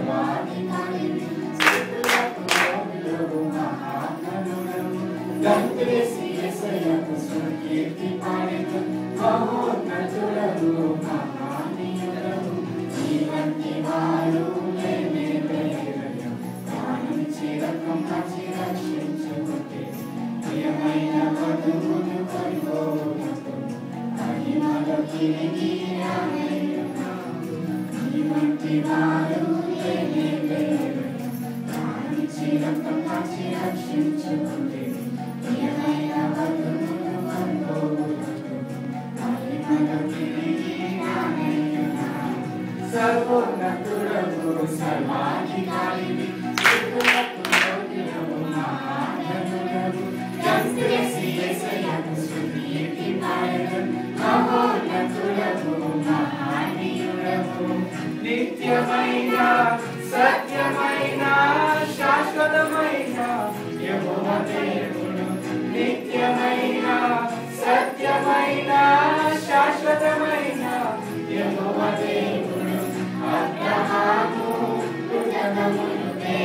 సర్వాధికారివి స్తుతులకు యోగ్యుడవు మహాగణుడవు గంతులేసి యేసయ్యకు స్తుతికీర్తి పాడెదం మహోన్నతుడవు మహానీయుడవు నీ వంటి వారు లేనే లేరయ్యా ప్రాణమిచ్చి రక్తం కాచి రక్షించుకుంటే ప్రియమైన వధువును కొనుగోలుకు మహిమలో తిరిగి రానయ్యున్నావు నీ వంటి వారు లేనే లేరయ్యా ప్రాణమిచ్చి రక్తం కాచి రక్షించుకుంటే ప్రియమైన వధువును కొనుగోలుకు మహిమలో తిరిగి రానయ్యున్నావు సర్వోన్నతుడవు సర్వాధికారివి స్తుతులకు యోగ్యుడవు మహాగణుడవు గంతులేసి యేసయ్యకు స్తుతికీర్తి పాడెదం మహోన్నతుడవు మహానీయుడవు నిత్యమైన సత్యమైన శాశ్వతమైన యెహోవా దేవుడు నిత్యమైన సత్యమైన శాశ్వతమైన యెహోవా దేవుడు అబ్రహాము కృతజ్ఞతములే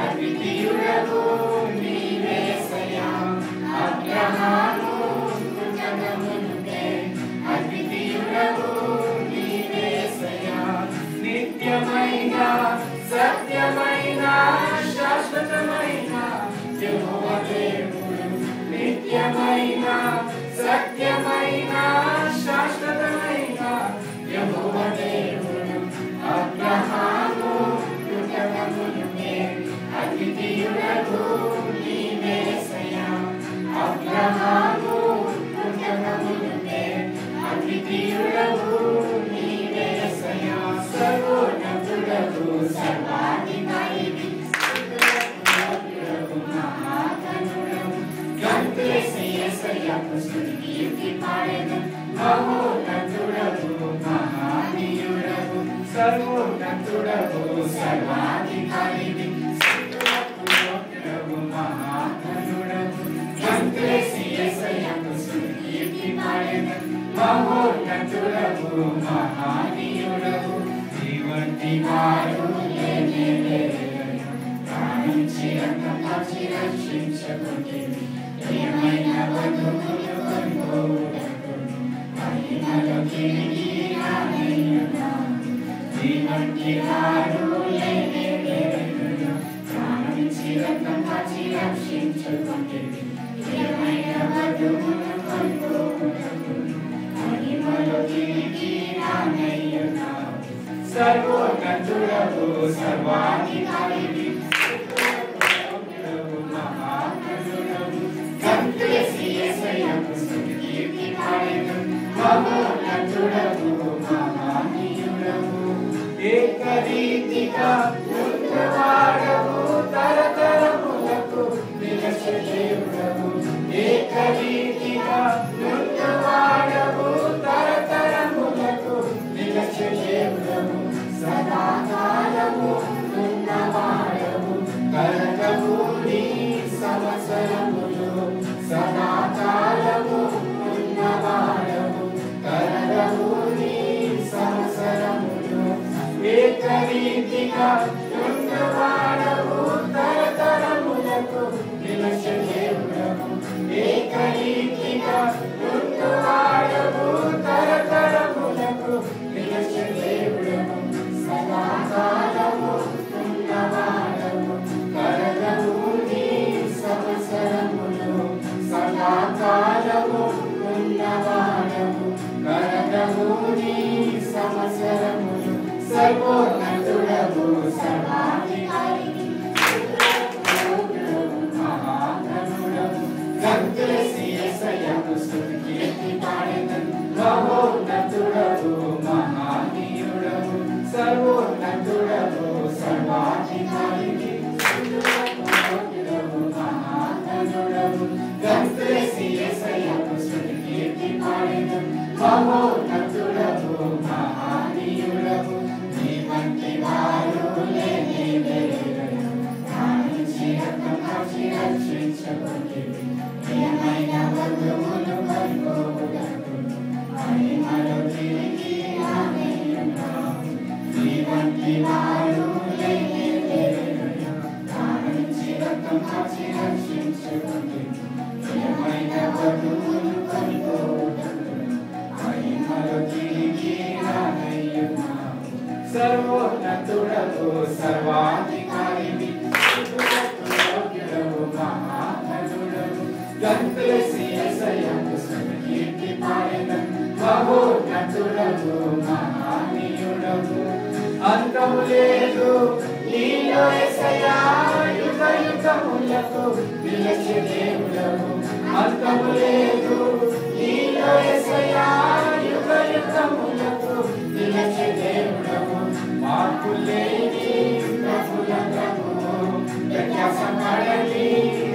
అద్వితీయుడవు నీవేసయ్యా అబ్రహాము కృతజ్ఞతములే అద్వితీయుడవు నీవేసయ్యా నిత్యమైన సత్యమైన శాశ్వతమైన యెహోవా దేవుడు నిత్యమైన సత్యమైన శాశ్వతమైన యెహోవా దేవుడు అబ్రహాము కృతజ్ఞతములే అద్వితీయుడవు నీవేసయ్యా అబ్రహాము కృతజ్ఞతములే అద్వితీయుడవు నీవేసయ్యా సర్వోన్నతుడవు సర్వాధికారివి స్తుతులకు యోగ్యుడవు మహాగణుడవు గంతులేసి యేసయ్యకు స్తుతికీర్తి పాడెదం మహోన్నతుడవు మహానీయుడవు సర్వోన్నతుడవు సర్వాధికారివి స్తుతులకు యోగ్యుడవు మహాగణుడవు గంతులేసి యేసయ్యకు స్తుతికీర్తి పాడెదం మహోన్నతుడవు మహానీయుడవు నీ వంటి వారు లేనే లేరయ్యా ప్రాణమిచ్చి రక్తం కాచి రక్షించుకుంటివి ప్రియమైన వధువును కొనుగోలుకు మహిమలో తిరిగి రానయ్యున్నావు నీ వంటి వారు లేనే లేరయ్యా ప్రాణమిచ్చి రక్తం కాచి రక్షించుకుంటివి ప్రియమైన వధువును కొనుగోలుకు మహిమలో తిరిగి రానయ్యున్నావు సర్వోన్నతుడవు సర్వాధికారివి స్తుతులకు యోగ్యుడవు మహాగణుడవు గంతులేసి యేసయ్యకు స్తుతికీర్తి పాడెదం మహోన్నతుడవు మహానీయుడవు ఏకరీతిగా ఉన్నవాడవు తరతరములకు నిలచే దేవుడవు ఏకరీతిగా ఉన్నవాడవు తరతరములకు నిలచే దేవుడవు సదాకాలము ఉన్నవాడవు కలగవు నీ సంవత్సరములు సదాకాలము ఉన్నవాడవు కలగవు నీ సంవత్సరములు ఏకరీతిగా ఉన్నవాడవు తరతరములకు నిలచే దేవుడవు ఏకరీతిగా ఉన్నవాడవు తరతరములకు నిలచే దేవుడవు సదాకాలము ఉన్నవాడవు కలగవు నీ సంవత్సరములు సదాకాలము ఉన్నవాడవు కలగవు నీ సంవత్సరములు సర్వోన్నతుడవు సర్వాధికారివి స్తుతులకు యోగ్యుడవు మహాగణుడవు గంతులేసి యేసయ్యకు వధువును కొనుకోవుటకు మహిమలో తిరిగి రానయ్యున్నావు. సర్వోన్నతుడవు సర్వాధికారివి స్తుతులకు యోగ్యుడవు మహాగణుడవు. గంతులేసి యేసయ్యకు స్తుతి కీర్తి పాడెదం. మహోన్నతుడవు మహనీయుడవు. అంతము లేదు నీలో యేసయ్యా యుగ యుగములకు నిలిచే దేవుడవు. అంతము లేదు నీలో యేసయ్యా యుగ యుగములకు నిలిచే దేవుడవు. మార్పు లేని ప్రభుల ప్రభువు వ్యత్యాసపడని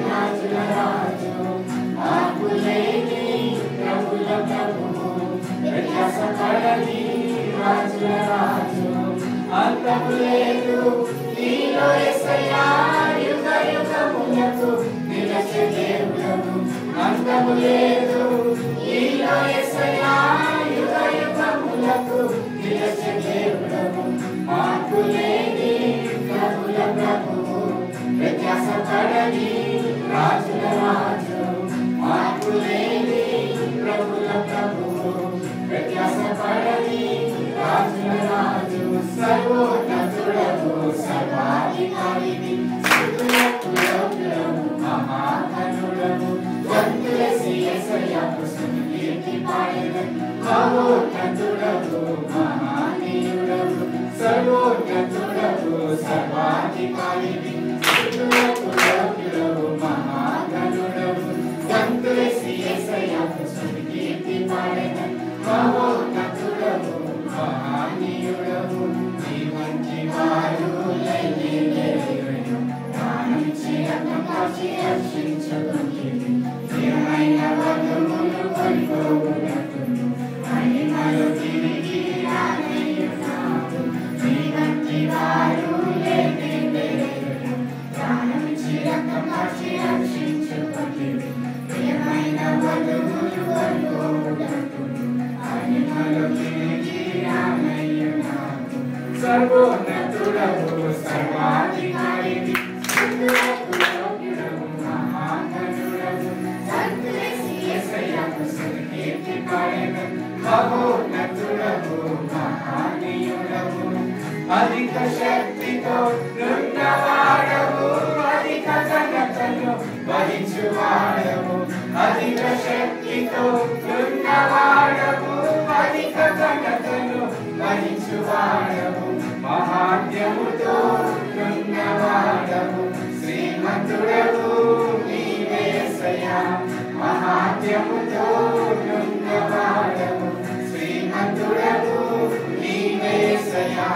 రాజుల రాజు. మార్పు లేని ప్రభుల ప్రభువు వ్యత్యాసపడని రాజుల రాజు. అంతము లేదు నీలో యేసయ్యా యుగ యుగములకు నిలిచే దేవుడవు. అంతము లేదు నీలో యేసయ్యా యుగ యుగములకు నిలిచే దేవుడవు. మార్పు లేని ప్రభుల ప్రభువు వ్యత్యాసపడని రాజుల రాజు. మార్పు లేని ప్రభుల ప్రభువు వ్యత్యాసపడని రాజుల రాజు. సర్వోన్నతుడవు సర్వాధికారివి స్తుతులకు యోగ్యుడవు మహాగణుడవు. గంతులేసి యేసయ్యకు స్తుతి కీర్తి పాడెదం. మహోన్నతుడవు మహనీయుడవు. సర్వోన్నతుడవు సర్వాధికారివి స్తుతులకు యోగ్యుడవు మహాగణుడవు. గంతులేసి యేసయ్యకు స్తుతి కీర్తి పాడెదం. మహోన్నతుడవు మహనీయుడవు. నీ వంటి వారు లేనే లేరు. ప్రాణమిచ్చి రక్తం కార్చి రక్షించుకొంటివి. ప్రియమైన వధువును కొనుకోవుటకును మహిమలో తిరిగి రానయ్యున్నావు. నీ వంటి వారు లేనే లేరు. ప్రాణమిచ్చి రక్తం కార్చి రక్షించుకొంటివి. ప్రియమైన వధువును కొనుకోవుటకును మహిమలో తిరిగి రానయ్యున్నావు. సర్వోన్నతుడవు సర్వాధికారివి స్తుతులకు యోగ్యుడవు మహాగణుడవు. గంతులేసి యేసయ్యకు స్తుతి కీర్తి పాడెదం. మహోన్నతుడవు మహనీయుడవు. అధిక శక్తితో ఉన్నవాడవు అధిక ఘనతను వహించువాడవు. అధిక శక్తితో ఉన్నవాడవు అధిక ఘనతను వహించువాడవు. మహాత్యముతో ఉన్నవాడవు శ్రీమంతుడవు నీవే యేసయ్యా. మహాత్యముతో ఉన్నవాడవు శ్రీమంతుడవు నీవే యేసయ్యా.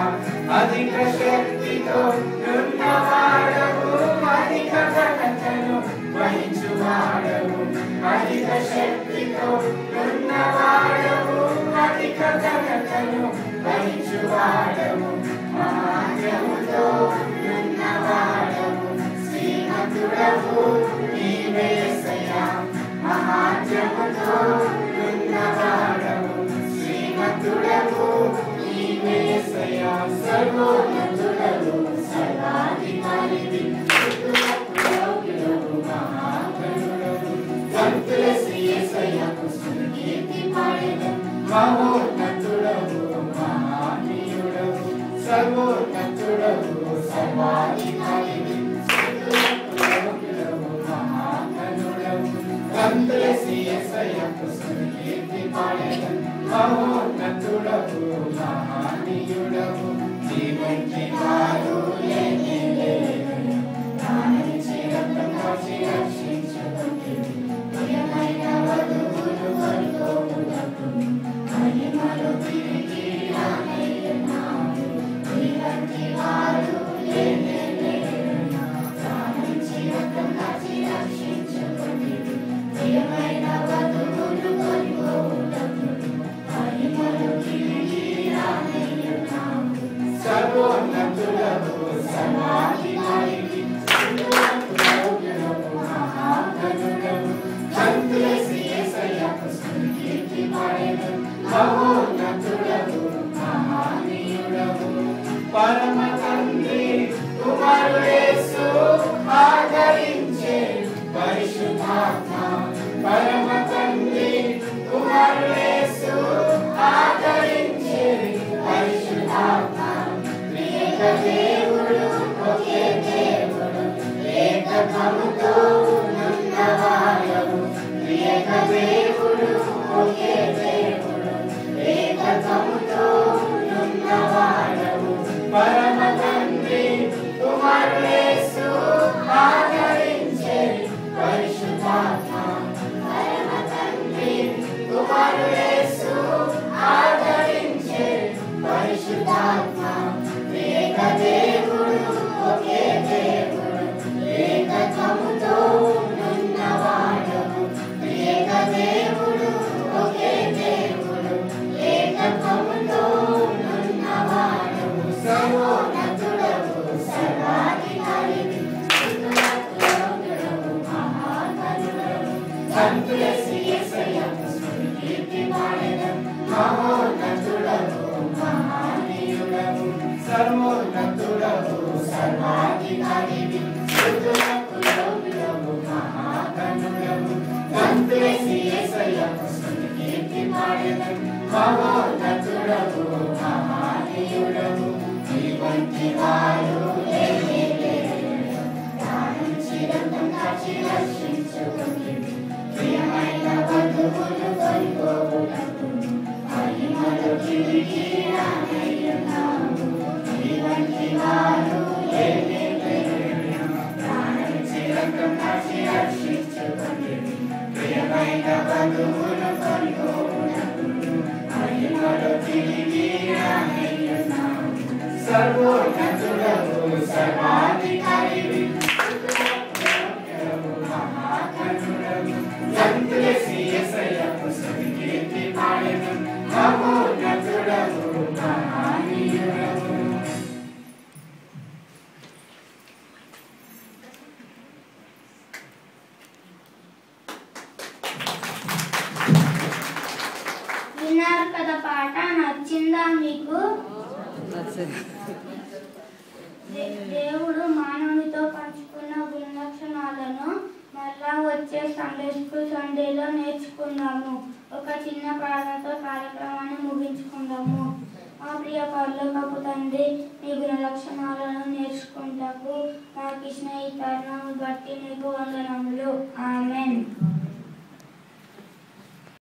అధిక శక్తితో ఉన్నవాడవు అధిక ఘనతను వహించువాడవు. అధిక శక్తితో ఉన్నవాడవు అధిక ఘనతను వహించువాడవు. మహాత్యముతో ఉన్నవాడవు శ్రీమంతుడవు నీవే యేసయ్యా. మహాత్యముతో ఉన్నవాడవు శ్రీమంతుడవు నీవే యేసయ్యా. సర్వోన్నతుడవు సర్వాధికారివి స్తుతులకు యోగ్యుడవు మహాగణుడవు. గంతులేసి యేసయ్యకు స్తుతి కీర్తి పాడెదం. మహోన్నతుడవు మహనీయుడవు. సర్వోన్నతుడవు సర్వాధికారివి స్తుతులకు యోగ్యుడవు మహాగణుడవు. గంతులేసి యేసయ్యకు స్తుతి కీర్తి పాడెదం. మహోన్నతుడవు మహనీయుడవు. నీ వంటి వారు లేనే లేరు. ప్రాణమిచ్చి రక్తం కార్చి రక్షించుకొంటివి. ప్రియమైన వధువును కొనుకోవుటకును మహిమలో తిరిగి రానయ్యున్నావు. నీ వంటి వారు లేనే లేరు. ప్రాణమిచ్చి రక్తం కార్చి రక్షించుకొంటివి. ప్రియమైన వధువును కొనుకోవుటకును మహిమలో తిరిగి రానయ్యున్నావు. ఏకత్వముతో ఉన్నవాడవు ఏకదేవుడు ఒకే దేవుడు ఏకత్వముతో ఉన్నవాడవు పరమ తండ్రి కుమారుడు యేసు ఆదరించే పరిశుద్ధాత్మ పరమ తండ్రి కుమారుడు యేసు ఆదరించే పరిశుద్ధాత్మ ఏకదేవుడు ఒకే దేవుడు ఏకత్వముతో ఉన్నవాడవు ఏకదేవుడు ఒకే దేవుడు ఏకత్వముతో ఉన్నవాడవు సర్వోన్నతుడవు సర్వాధికారివి స్తుతులకు మహాగణుడవు సంతులసి యేసయ్యకు స్తుతి పాడెదం మహోన్నతుడవు మహానీయుడవు సర్వోన్నతుడవు సర్వాధికారివి స్తుతులకు యోగ్యుడవు మహాగణుడవు సంతులసి యేసయ్యకు స్తుతి పాడెదం మహోన్నతుడవు మహానీయుడవు నీవంటి వారు లేనే లేరు ప్రాణం చిరంతం కాచి రక్షించుకుంది ప్రియమైన బంధువులు కొనుకోవుటకు మహిమలు తిరిగి రానయ్యున్నాము నీవంటి వారు లేనే లేరు ప్రాణం చిరంతం కాచి రక్షించుకుంది ప్రియమైన బంధువులు కొనుకోవుటకు మహిమలు తిరిగి రానయ్యున్నాము సర్వోన్నతుడవు సర్వాధికారివి స్తుతులకు మహాగణుడవు సంతులసి యేసయ్యకు స్తుతి పాడెదం మహోన్నతుడవు మహానీయుడవు విన్నారు కదా పాట నచ్చిందా మీకు? దేవుడు మానవునితో పంచుకున్న గుణలక్షణాలను మళ్ళా వచ్చే సండేలో నేర్చుకుందాము. ఒక చిన్న ప్రార్థనతో కార్యక్రమాన్ని ముగించుకుందాము. మా ప్రియ పరలోకపు తండ్రి, మీ గుణ లక్షణాలను నేర్చుకుంటకు మాకు ఇచ్చిన ఈ తరుణం బట్టి నీకు వందనము.